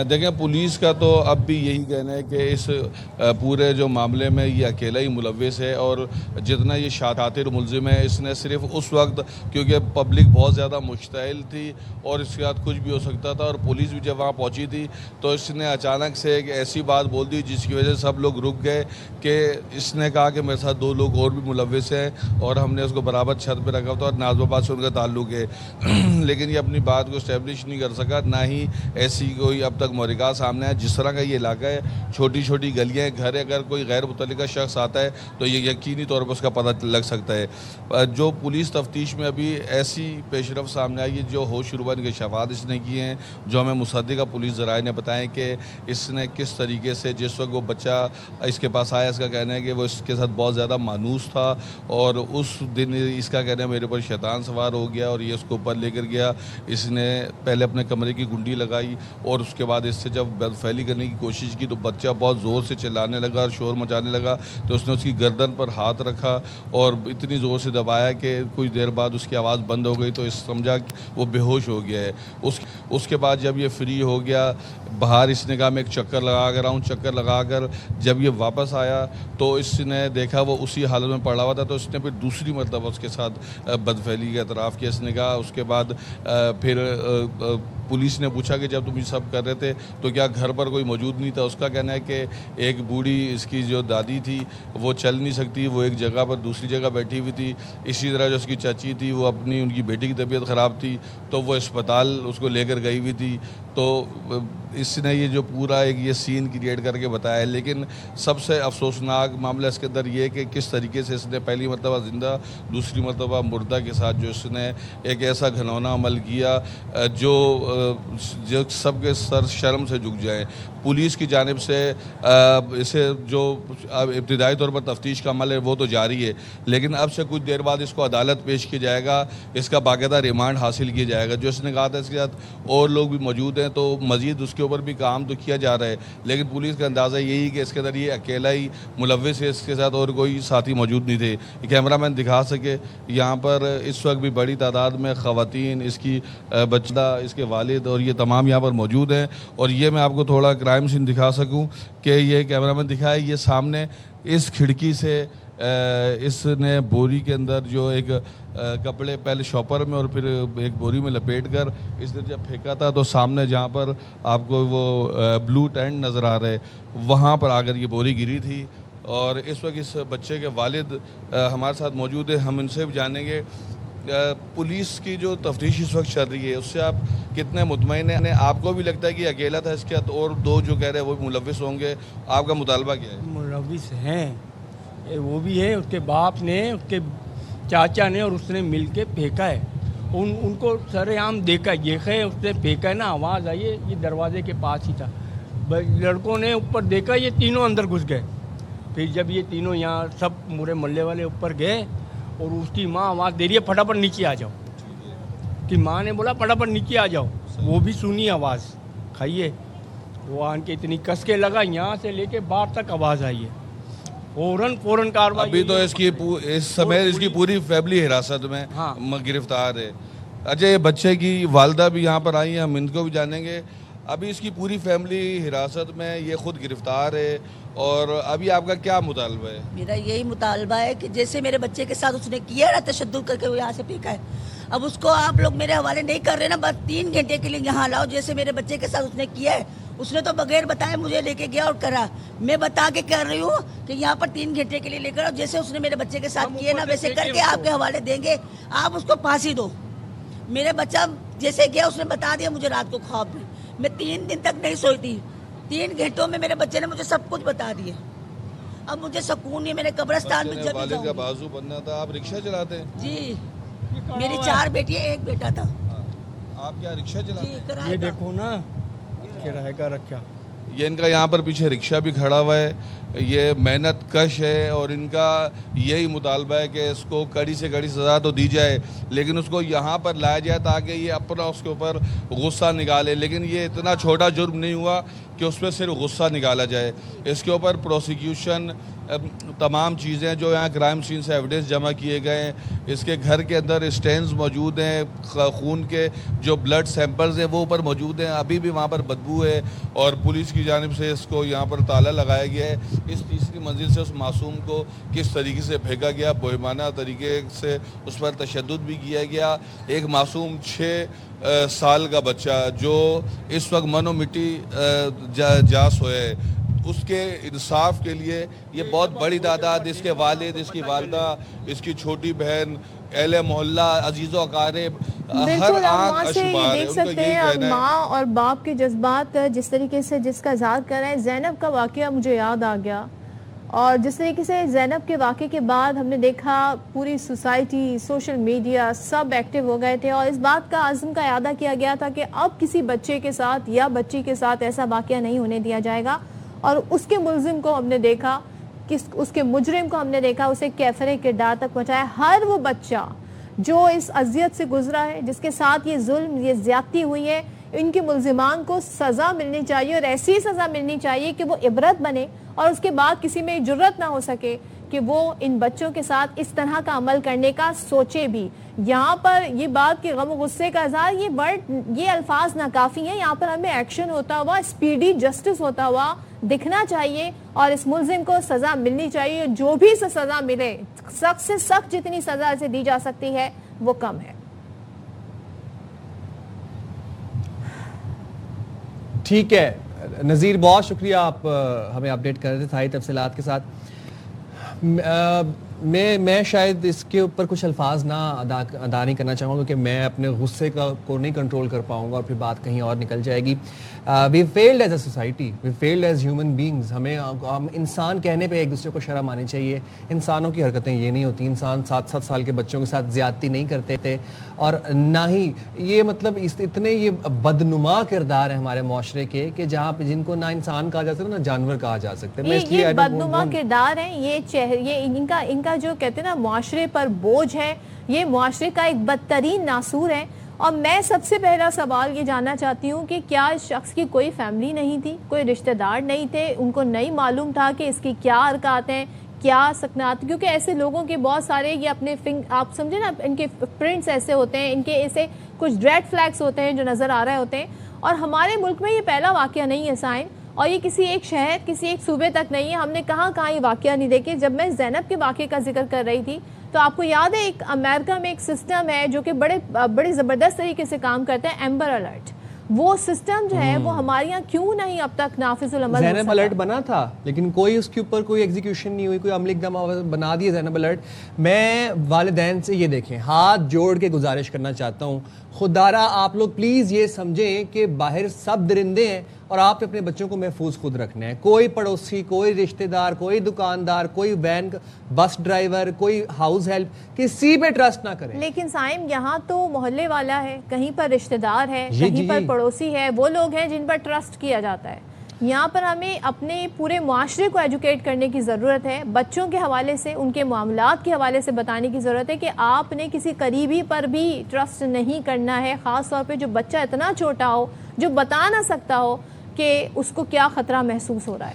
دیکھیں پولیس کا تو اب بھی یہی کہنا ہے کہ اس پورے جو معاملے میں یہ اکیلا ہی ملوث ہے، اور جتنا یہ شاطر ملزم ہے اس نے صرف اس وقت کیونکہ پبلک بہت زیادہ مشتعل تھی اور اس کے بعد کچھ بھی ہو سکتا تھا، اور پولیس بھی جب وہاں پہنچی تھی تو اس نے اچانک سے ایک ایسی بات بول دی جس کی وجہ سے سب لوگ رک گئے کہ اس نے کہا کہ میرے ساتھ 2 لوگ اور بھی ملوث ہیں اور ہم نے اس کو برابر چھت پہ رکھا تھا اور نازم آباد سے ان کا تعلق ہے لیکن یہ اپنی بات کو اسٹیبلش نہیں کر سکا، نہ ہی ایسی کوئی اب تک محرکات سامنے آیا۔ جس طرح کا یہ علاقہ ہے، چھوٹی چھوٹی گلیاں ہیں، گھر ہے، اگر کوئی غیر متعلقہ شخص آتا ہے تو یہ یقینی طور پر اس کا پتہ لگ سکتا ہے۔ جو پولیس تفتیش میں ابھی ایسی پیش رفت سامنے آئی ہے، جو ہوش ربا انکشافات اس نے کیے ہیں، جو ہمیں مصدقہ پولیس ذرائع نے بتائیں کہ اس نے کس طریقے سے جس وقت وہ بچہ اس کے پاس آیا، اس کا کہنا ہے کہ وہ اس کے ساتھ بہت زیادہ مانوس تھا اور اس دن اس کا کہنا ہے میرے پر شیطان سوار ہو گیا اور یہ اس کو اوپر لے کر گیا۔ اس نے پہلے اپنے کمرے کی گنڈی لگائی اور اس کے بعد اس سے جب بدفعلی کرنے کی کوشش کی تو بچہ بہت زور سے چلانے لگا اور شور مچانے لگا، تو اس نے اس کی گردن پر ہاتھ رکھا اور اتنی زور سے دبایا کہ کچھ دیر بعد اس کی آواز بند ہو گئی، تو اس سمجھا کہ وہ بے ہوش ہو گیا ہے۔ اس کے بعد جب یہ فری ہو گیا باہر، اس نے کہا میں ایک چکر لگا کر آؤں۔ چکر لگا کر جب یہ واپس آیا تو اس نے دیکھا وہ اسی حالت میں پڑا ہوا تھا، تو اس نے پھر دوسری مرتبہ اس کے ساتھ بدفعلی کا اعتراف کیا۔ اس نے کہا اس کے بعد پھر پولیس نے پوچھا کہ جب تم یہ سب کر رہے تھے تو کیا گھر پر کوئی موجود نہیں تھا؟ اس کا کہنا ہے کہ ایک بوڑھی اس کی جو دادی تھی وہ چل نہیں سکتی، وہ ایک جگہ پر دوسری جگہ بیٹھی ہوئی تھی۔ اسی طرح جو اس کی چچی تھی وہ ان کی بیٹی کی طبیعت خراب تھی تو وہ اسپتال اس کو لے کر گئی ہوئی تھی۔ تو اس نے یہ جو پورا ایک یہ سین کریٹ کر کے بتایا ہے، لیکن سب سے افسوسناک معاملہ اس کے اندر یہ ہے کہ کس طریقے سے اس نے پہلی مرتبہ زندہ، دوسری مرتبہ مردہ کے ساتھ جو اس نے ایک ایسا گھنونا عمل کیا جو سب کے سر شرم سے جھک جائیں۔ پولیس کی جانب سے اسے جو ابتدائی طور پر تفتیش کا عمل ہے وہ تو جاری ہے، لیکن اب سے کچھ دیر بعد اس کو عدالت پیش کیا جائے گا، اس کا باقاعدہ ریمانڈ حاصل کیا جائے گا۔ جو اس نے کہا تھا اس کے ساتھ اور لوگ بھی موجود ہیں تو مزید اس کے اوپر بھی کام تو کیا جا رہا ہے، لیکن پولیس کا اندازہ یہی کہ اس کے اندر یہ اکیلا ہی ملوث ہے، اس کے ساتھ اور کوئی ساتھی موجود نہیں تھے۔ کیمرہ مین دکھا سکے یہاں پر اس وقت بھی بڑی تعداد میں خواتین، اس کی بچہ، اس کے والد اور یہ تمام یہاں پر موجود ہیں، اور یہ میں آپ کو تھوڑا کرائم سین دکھا سکوں کہ یہ کیمرہ مین دکھائے، یہ سامنے اس کھڑکی سے اس نے بوری کے اندر جو ایک کپڑے پہلے شاپر میں اور پھر ایک بوری میں لپیٹ کر اس نے جب پھینکا تھا تو سامنے جہاں پر آپ کو وہ بلو ٹینٹ نظر آ رہا ہے وہاں پر آ کر یہ بوری گری تھی۔ اور اس وقت اس بچے کے والد ہمارے ساتھ موجود ہیں، ہم ان سے بھی جانیں گے پولیس کی جو تفتیش اس وقت چل رہی ہے اس سے آپ کتنے مطمئن ہیں؟ آپ کو بھی لگتا ہے کہ اکیلا تھا اس کے ساتھ اور 2 جو کہہ رہے ہیں وہ ملوث ہوں گے؟ آپ کا مطالبہ کیا ہے؟ ملوث ہیں، وہ بھی ہے، اس کے باپ نے، اس کے چاچا نے اور اس نے مل کے پھینکا ہے۔ ان کو سر عام دیکھا ہے، اس نے پھینکا ہے نا، آواز آئی ہے، یہ دروازے کے پاس ہی تھا۔ لڑکوں نے اوپر دیکھا یہ تینوں اندر گھس گئے۔ پھر جب یہ تینوں یہاں سب پورے محلے والے اوپر گئے اور اس کی ماں آواز دے رہی ہے پھٹافٹ نیچے آ جاؤ، کہ ماں نے بولا پھٹافٹ نیچے آ جاؤ، وہ بھی سنی آواز کھائیے، وہ آن کے اتنی کس کے لگا، یہاں سے لے کے باہر تک آواز آئی ہے، فوراً کارروائی۔ ابھی تو اس سمے اس کی پوری فیملی حراست میں گرفتار ہے۔ اچھا، یہ بچے کی والدہ بھی یہاں پر آئی ہیں، ہم ان کو بھی جانیں گے۔ ابھی اس کی پوری فیملی حراست میں، یہ خود گرفتار ہے، اور ابھی آپ کا کیا مطالبہ ہے؟ میرا یہی مطالبہ ہے کہ جیسے میرے بچے کے ساتھ اس نے کیا نا، تشدد کر کے وہ یہاں سے پھینکا ہے، اب اس کو آپ لوگ میرے حوالے نہیں کر رہے نا، بس 3 گھنٹے کے لیے یہاں لاؤ، جیسے میرے بچے کے ساتھ اس نے کیا ہے۔ اس نے تو بغیر بتائے مجھے لے کے گیا اور کرا، میں بتا کے کر رہی ہوں کہ یہاں پر 3 گھنٹے کے لیے لے کر آؤ، جیسے اس نے میرے بچے کے ساتھ کیا نا ویسے کر کے آپ کے حوالے دیں گے، آپ اس کو پھانسی دو۔ میرے بچہ جیسے گیا اس نے بتا دیا مجھے رات کو خواب میں 3 دن تک نہیں سوئی تھی، 3 گھنٹوں میں میرے بچے نے مجھے سب کچھ بتا دیا۔ اب مجھے سکون نہیں، میرے قبرستان میں جب والد کا بازو بننا تھا۔ آپ رکشہ چلاتے ہیں؟ جی، میری 4 بیٹیاں 1 بیٹا تھا۔ آپ کیا رکشہ چلاتے ہیں؟ یہ دیکھو نا کرایہ کا رکھا، یہ ان کا یہاں پر پیچھے رکشہ بھی کھڑا ہوا ہے، یہ محنت کش ہے اور ان کا یہی مطالبہ ہے کہ اس کو کڑی سے کڑی سزا تو دی جائے، لیکن اس کو یہاں پر لایا جائے تاکہ یہ اپنا اس کے اوپر غصہ نکالے۔ لیکن یہ اتنا چھوٹا جرم نہیں ہوا کہ اس پہ صرف غصہ نکالا جائے. اس کے اوپر پروسیکیوشن تمام چیزیں جو یہاں کرائم سین سے ایویڈنس جمع کیے گئے ہیں, اس کے گھر کے اندر اسٹینز موجود ہیں, خون کے جو بلڈ سیمپلز ہیں وہ اوپر موجود ہیں, ابھی بھی وہاں پر بدبو ہے, اور پولیس کی جانب سے اس کو یہاں پر تالا لگایا گیا ہے. اس تیسری منزل سے اس معصوم کو کس طریقے سے پھینکا گیا, بہیمانہ طریقے سے اس پر تشدد بھی کیا گیا. ایک معصوم 6 سال کا بچہ جو اس وقت من و مٹی جاس ہوئے, اس کے انصاف کے لیے یہ بہت بڑی تعداد, اس کے والد, اس کی والدہ, اس کی چھوٹی بہن, اہل محلہ, عزیز و اقارب, ہر آنکھ اشبار ہے. دیکھ سکتے ہیں اب ماں اور باپ کے جذبات جس طریقے سے جس کا اظہار کر رہے ہیں. زینب کا واقعہ مجھے یاد آ گیا, اور جس طریقے سے زینب کے واقعے کے بعد ہم نے دیکھا پوری سوسائٹی, سوشل میڈیا سب ایکٹیو ہو گئے تھے, اور اس بات کا عزم کا اعادہ کیا گیا تھا کہ اب کسی بچے کے ساتھ یا بچی کے ساتھ ایسا واقعہ نہیں ہونے دیا جائے گا. اور اس کے ملزم کو ہم نے دیکھا, اس کے مجرم کو ہم نے دیکھا, اسے کیفر کردار تک پہنچایا. ہر وہ بچہ جو اس اذیت سے گزرا ہے, جس کے ساتھ یہ ظلم, یہ زیادتی ہوئی ہے, ان کے ملزمان کو سزا ملنی چاہیے, اور ایسی سزا ملنی چاہیے کہ وہ عبرت بنے, اور اس کے بعد کسی میں جرت نہ ہو سکے کہ وہ ان بچوں کے ساتھ اس طرح کا عمل کرنے کا سوچے بھی. یہاں پر یہ بات کہ غم و غصے کا اظہار, یہ الفاظ ناکافی ہیں. یہاں پر ہمیں ایکشن ہوتا ہوا, اسپیڈی جسٹس ہوتا ہوا دکھنا چاہیے, اور اس ملزم کو سزا ملنی چاہیے. جو بھی سزا ملے, سخت سے سخت جتنی سزا اسے دی جا سکتی ہے وہ کم ہے. ٹھیک ہے نذیر, بہت شکریہ, آپ ہمیں اپڈیٹ کر رہے تھے ساری تفصیلات کے ساتھ. میں شاید اس کے اوپر کچھ الفاظ نہ ادا نہیں کرنا چاہوں گا, کیونکہ میں اپنے غصے کو نہیں کنٹرول کر پاؤں گا, اور پھر بات کہیں اور نکل جائے گی. We field as a society, we field as human beings. ہم انسان کہنے پہ ایک دوسرے کو شرم آنی چاہیے. انسانوں کی حرکتیں یہ نہیں ہوتی, انسان 7 سال کے بچوں کے ساتھ زیادتی نہیں کرتے تھے, اور نہ ہی یہ مطلب اتنے یہ بدنما کردار ہیں ہمارے معاشرے کے کہ جہاں پہ جن کو نہ انسان کہا جا سکتا نہ جانور کہا جا سکتا ہے. یہ بدنما کردار ہیں, یہ ان کا جو کہتے ہیں نا معاشرے پر بوجھ ہے, یہ معاشرے کا ایک بدترین ناسور ہے. اور میں سب سے پہلا سوال یہ جاننا چاہتی ہوں کہ کیا اس شخص کی کوئی فیملی نہیں تھی, کوئی رشتہ دار نہیں تھے, ان کو نہیں معلوم تھا کہ اس کی کیا حرکات ہیں, کیا سکنات, کیونکہ ایسے لوگوں کے بہت سارے یہ اپنے آپ سمجھے نا, ان کے پرنٹس ایسے ہوتے ہیں, ان کے ایسے کچھ ریڈ فلیگز ہوتے ہیں جو نظر آ رہے ہوتے ہیں. اور ہمارے ملک میں یہ پہلا واقعہ نہیں ہے سائن, اور یہ کسی ایک شہر, کسی ایک صوبے تک نہیں ہے. ہم نے کہاں یہ واقعہ نہیں دیکھے. جب میں زینب کے واقعے کا ذکر کر رہی تھی تو آپ کو یاد ہے ایک امریکہ میں ایک سسٹم ہے جو کہ بڑے زبردست طریقے سے کام کرتا ہے, ایمبر الرٹ. وہ سسٹم جو ہے وہ ہمارے یہاں کیوں نہیں اب تک نافذ العمل؟ زینب الرٹ بنا تھا لیکن کوئی اس کے اوپر کوئی ایگزیکیوشن نہیں ہوئی, کوئی عملی اقدام بنا دیے زینب الرٹ. میں والدین سے یہ دیکھیں, ہاتھ جوڑ کے گزارش کرنا چاہتا ہوں, خدارا آپ لوگ پلیز یہ سمجھیں کہ باہر سب درندے ہیں, اور آپ اپنے بچوں کو محفوظ خود رکھنا ہے. کوئی پڑوسی, کوئی رشتہ دار, کوئی دکاندار, کوئی وین بس ڈرائیور, کوئی ہاؤس ہیلپ, کسی پہ ٹرسٹ نہ کریں. لیکن سائم یہاں تو محلے والا ہے, کہیں پر رشتہ دار ہے, کہیں پر پڑوسی ہے, وہ لوگ ہیں جن پر ٹرسٹ کیا جاتا ہے. یہاں پر ہمیں اپنے پورے معاشرے کو ایجوکیٹ کرنے کی ضرورت ہے. بچوں کے حوالے سے, ان کے معاملات کے حوالے سے بتانے کی ضرورت ہے کہ آپ نے کسی قریبی پر بھی ٹرسٹ نہیں کرنا ہے, خاص طور پہ جو بچہ اتنا چھوٹا ہو, جو بتا نہ سکتا ہو کہ اس کو کیا خطرہ محسوس ہو رہا ہے.